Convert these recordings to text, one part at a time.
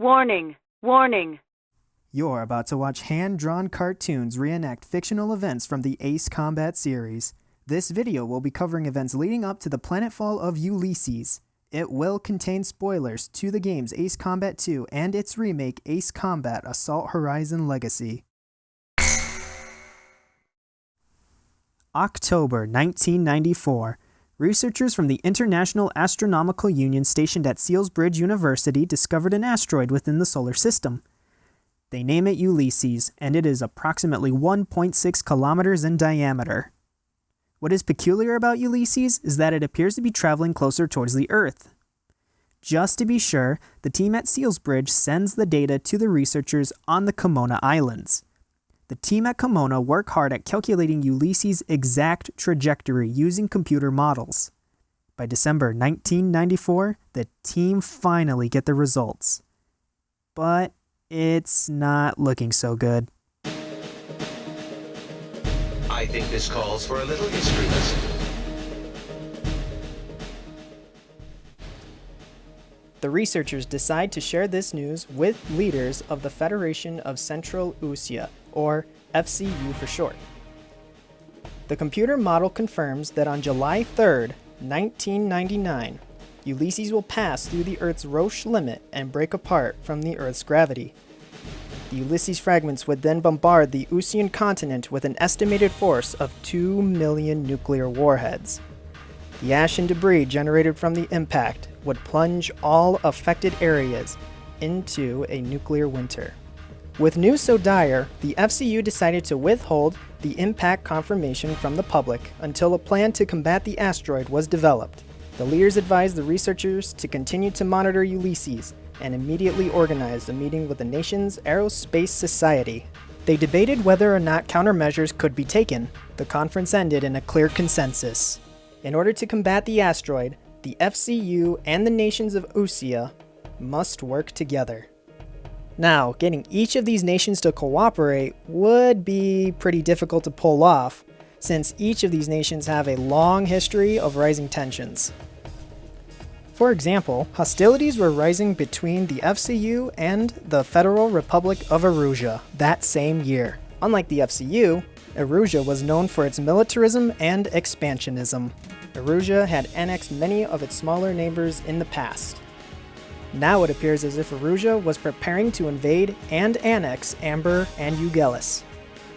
Warning! Warning! You're about to watch hand-drawn cartoons reenact fictional events from the Ace Combat series. This video will be covering events leading up to the planetfall of Ulysses. It will contain spoilers to the games Ace Combat 2 and its remake Ace Combat Assault Horizon Legacy. October 1994. Researchers from the International Astronomical Union stationed at Sealsbridge University discovered an asteroid within the solar system. They name it Ulysses, and it is approximately 1.6 kilometers in diameter. What is peculiar about Ulysses is that it appears to be traveling closer towards the Earth. Just to be sure, the team at Sealsbridge sends the data to the researchers on the Komona Islands. The team at Komona work hard at calculating Ulysses' exact trajectory using computer models. By December 1994, the team finally get the results. But it's not looking so good. I think this calls for a little history lesson. The researchers decide to share this news with leaders of the Federation of Central Usea, or FCU for short. The computer model confirms that on July 3rd, 1999, Ulysses will pass through the Earth's Roche limit and break apart from the Earth's gravity. The Ulysses fragments would then bombard the Usean continent with an estimated force of 2 million nuclear warheads. The ash and debris generated from the impact would plunge all affected areas into a nuclear winter. With news so dire, the FCU decided to withhold the impact confirmation from the public until a plan to combat the asteroid was developed. The leaders advised the researchers to continue to monitor Ulysses and immediately organized a meeting with the nation's Aerospace Society. They debated whether or not countermeasures could be taken. The conference ended in a clear consensus. In order to combat the asteroid, the FCU and the nations of Usea must work together. Now, getting each of these nations to cooperate would be pretty difficult to pull off, since each of these nations have a long history of rising tensions. For example, hostilities were rising between the FCU and the Federal Republic of Usea that same year. Unlike the FCU, Usea was known for its militarism and expansionism. Usea had annexed many of its smaller neighbors in the past. Now it appears as if Usea was preparing to invade and annex Amber and Ugelis.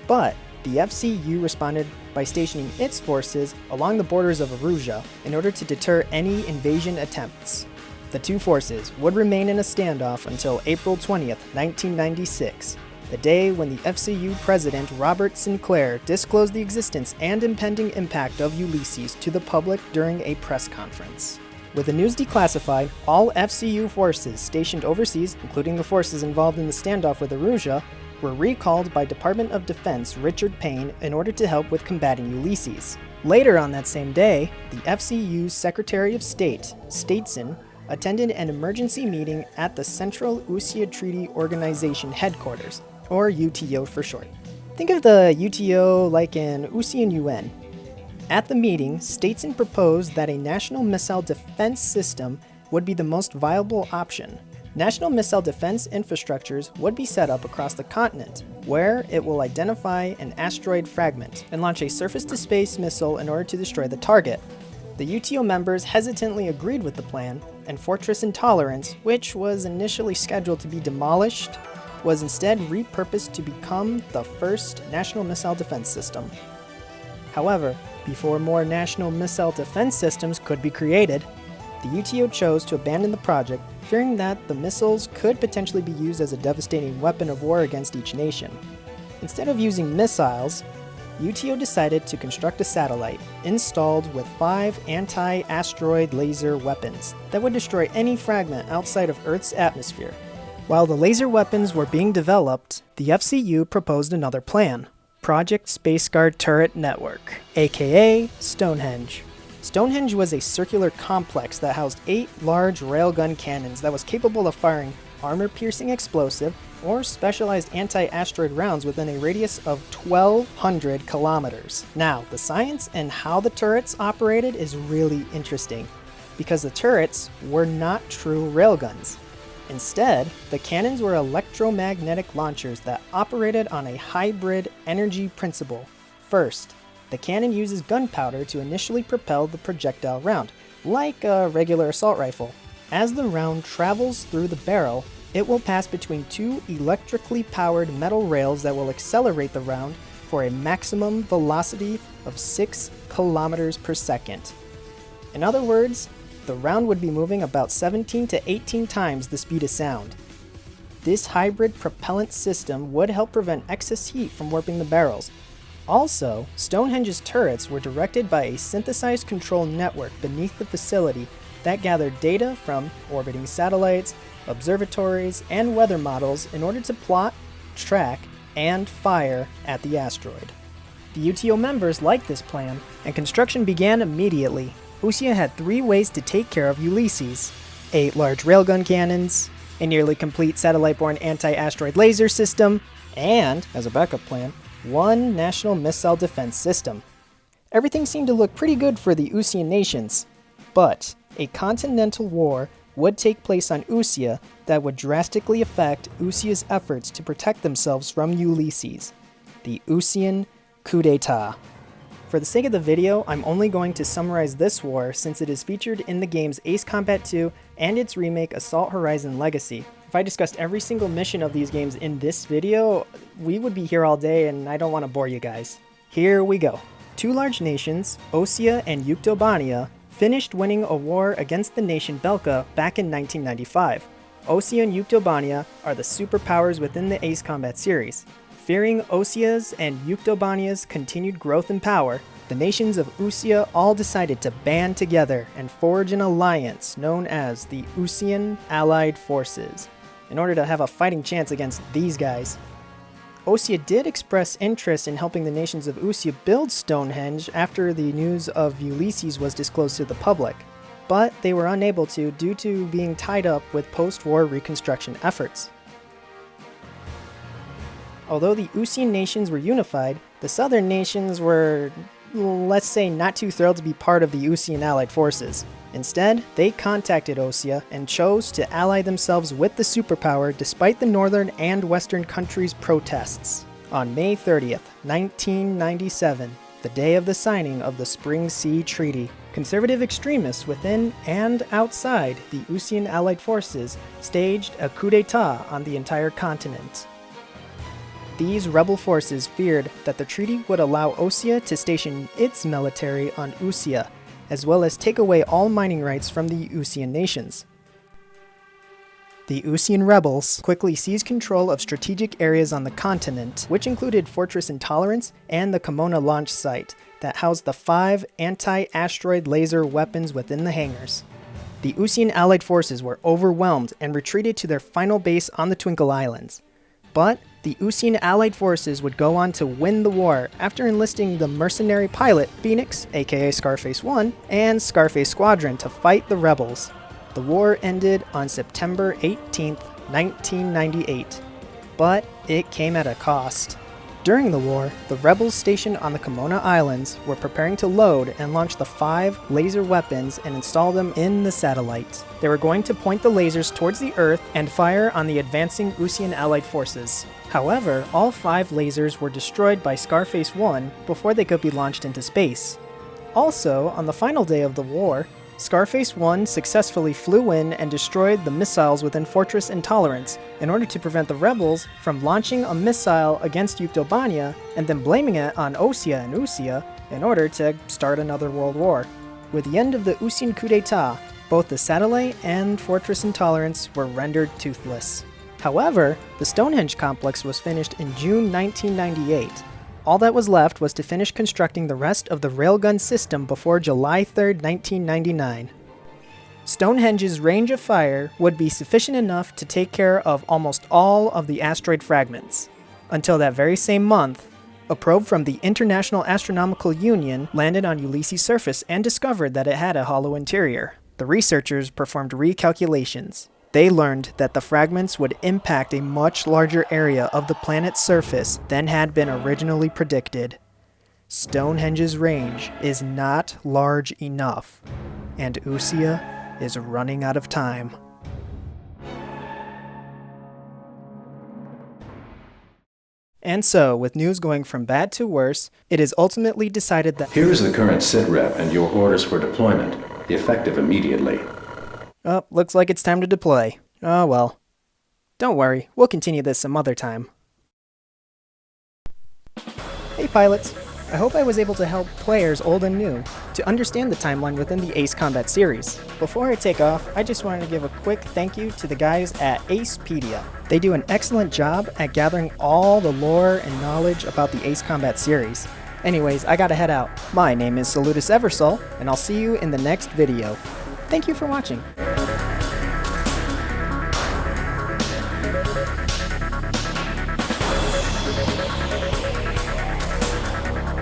But the FCU responded by stationing its forces along the borders of Usea in order to deter any invasion attempts. The two forces would remain in a standoff until April 20th, 1996, the day when the FCU president Robert Sinclair disclosed the existence and impending impact of Ulysses to the public during a press conference. With the news declassified, all FCU forces stationed overseas, including the forces involved in the standoff with Usea, were recalled by Department of Defense Richard Payne in order to help with combating Ulysses. Later on that same day, the FCU's Secretary of State, Statesson, attended an emergency meeting at the Central Usea Treaty Organization headquarters, or UTO for short. Think of the UTO like an Usean UN. At the meeting, Statesson proposed that a national missile defense system would be the most viable option. National missile defense infrastructures would be set up across the continent, where it will identify an asteroid fragment and launch a surface-to-space missile in order to destroy the target. The UTO members hesitantly agreed with the plan, and Fortress Intolerance, which was initially scheduled to be demolished, was instead repurposed to become the first national missile defense system. However, before more national missile defense systems could be created, the UTO chose to abandon the project, fearing that the missiles could potentially be used as a devastating weapon of war against each nation. Instead of using missiles, UTO decided to construct a satellite installed with 5 anti-asteroid laser weapons that would destroy any fragment outside of Earth's atmosphere. While the laser weapons were being developed, the FCU proposed another plan, Project Space Guard Turret Network, aka Stonehenge. Stonehenge was a circular complex that housed 8 large railgun cannons that was capable of firing armor-piercing explosive or specialized anti-asteroid rounds within a radius of 1,200 kilometers. Now, the science and how the turrets operated is really interesting, because the turrets were not true railguns. Instead, the cannons were electromagnetic launchers that operated on a hybrid energy principle. First, the cannon uses gunpowder to initially propel the projectile round, like a regular assault rifle. As the round travels through the barrel, it will pass between two electrically powered metal rails that will accelerate the round for a maximum velocity of 6 kilometers per second. In other words, the round would be moving about 17 to 18 times the speed of sound. This hybrid propellant system would help prevent excess heat from warping the barrels. Also, Stonehenge's turrets were directed by a synthesized control network beneath the facility that gathered data from orbiting satellites, observatories, and weather models in order to plot, track, and fire at the asteroid. The UTO members liked this plan, and construction began immediately. Usea had 3 ways to take care of Ulysses: 8 large railgun cannons, a nearly complete satellite-borne anti-asteroid laser system, and, as a backup plan, 1 national missile defense system. Everything seemed to look pretty good for the Usean nations, but a continental war would take place on Usea that would drastically affect Usea's efforts to protect themselves from Ulysses, the Usean coup d'etat. For the sake of the video, I'm only going to summarize this war since it is featured in the games Ace Combat 2 and its remake Assault Horizon Legacy. If I discussed every single mission of these games in this video, we would be here all day and I don't want to bore you guys. Here we go. 2 large nations, Usea and Yuktobania, finished winning a war against the nation Belka back in 1995. Usea and Yuktobania are the superpowers within the Ace Combat series. Fearing Usea's and Yuktobania's continued growth in power, the nations of Usea all decided to band together and forge an alliance known as the Usean Allied Forces, in order to have a fighting chance against these guys. Usea did express interest in helping the nations of Usea build Stonehenge after the news of Ulysses was disclosed to the public, but they were unable to due to being tied up with post-war reconstruction efforts. Although the Usean nations were unified, the southern nations were, let's say, not too thrilled to be part of the Usean Allied Forces. Instead, they contacted Usea and chose to ally themselves with the superpower despite the northern and western countries' protests. On May 30th, 1997, the day of the signing of the Spring Sea Treaty, conservative extremists within and outside the Usean Allied Forces staged a coup d'etat on the entire continent. These rebel forces feared that the treaty would allow Usea to station its military on Usea, as well as take away all mining rights from the Usean nations. The Usean rebels quickly seized control of strategic areas on the continent, which included Fortress Intolerance and the Kimona launch site that housed the 5 anti-asteroid laser weapons within the hangars. The Usean Allied forces were overwhelmed and retreated to their final base on the Twinkle Islands. But the Usean Allied forces would go on to win the war after enlisting the mercenary pilot Phoenix, aka Scarface 1, and Scarface Squadron to fight the rebels. The war ended on September 18, 1998, but it came at a cost. During the war, the rebels stationed on the Kimona Islands were preparing to load and launch the 5 laser weapons and install them in the satellite. They were going to point the lasers towards the Earth and fire on the advancing Usean Allied forces. However, all 5 lasers were destroyed by Scarface 1 before they could be launched into space. Also, on the final day of the war, Scarface 1 successfully flew in and destroyed the missiles within Fortress Intolerance in order to prevent the rebels from launching a missile against Yuktobania and then blaming it on Usea and Usea in order to start another world war. With the end of the Usean coup d'etat, both the satellite and Fortress Intolerance were rendered toothless. However, the Stonehenge complex was finished in June 1998. All that was left was to finish constructing the rest of the railgun system before July 3, 1999. Stonehenge's range of fire would be sufficient enough to take care of almost all of the asteroid fragments. Until that very same month, a probe from the International Astronomical Union landed on Ulysses' surface and discovered that it had a hollow interior. The researchers performed recalculations. They learned that the fragments would impact a much larger area of the planet's surface than had been originally predicted. Stonehenge's range is not large enough, and Usea is running out of time. And so, with news going from bad to worse, it is ultimately decided that— Here is the current sitrep and your orders for deployment, effective immediately. Oh, looks like it's time to deploy. Oh well. Don't worry, we'll continue this some other time. Hey pilots! I hope I was able to help players old and new to understand the timeline within the Ace Combat series. Before I take off, I just wanted to give a quick thank you to the guys at Acepedia. They do an excellent job at gathering all the lore and knowledge about the Ace Combat series. Anyways, I gotta head out. My name is Salutis Eversol, and I'll see you in the next video. Thank you for watching.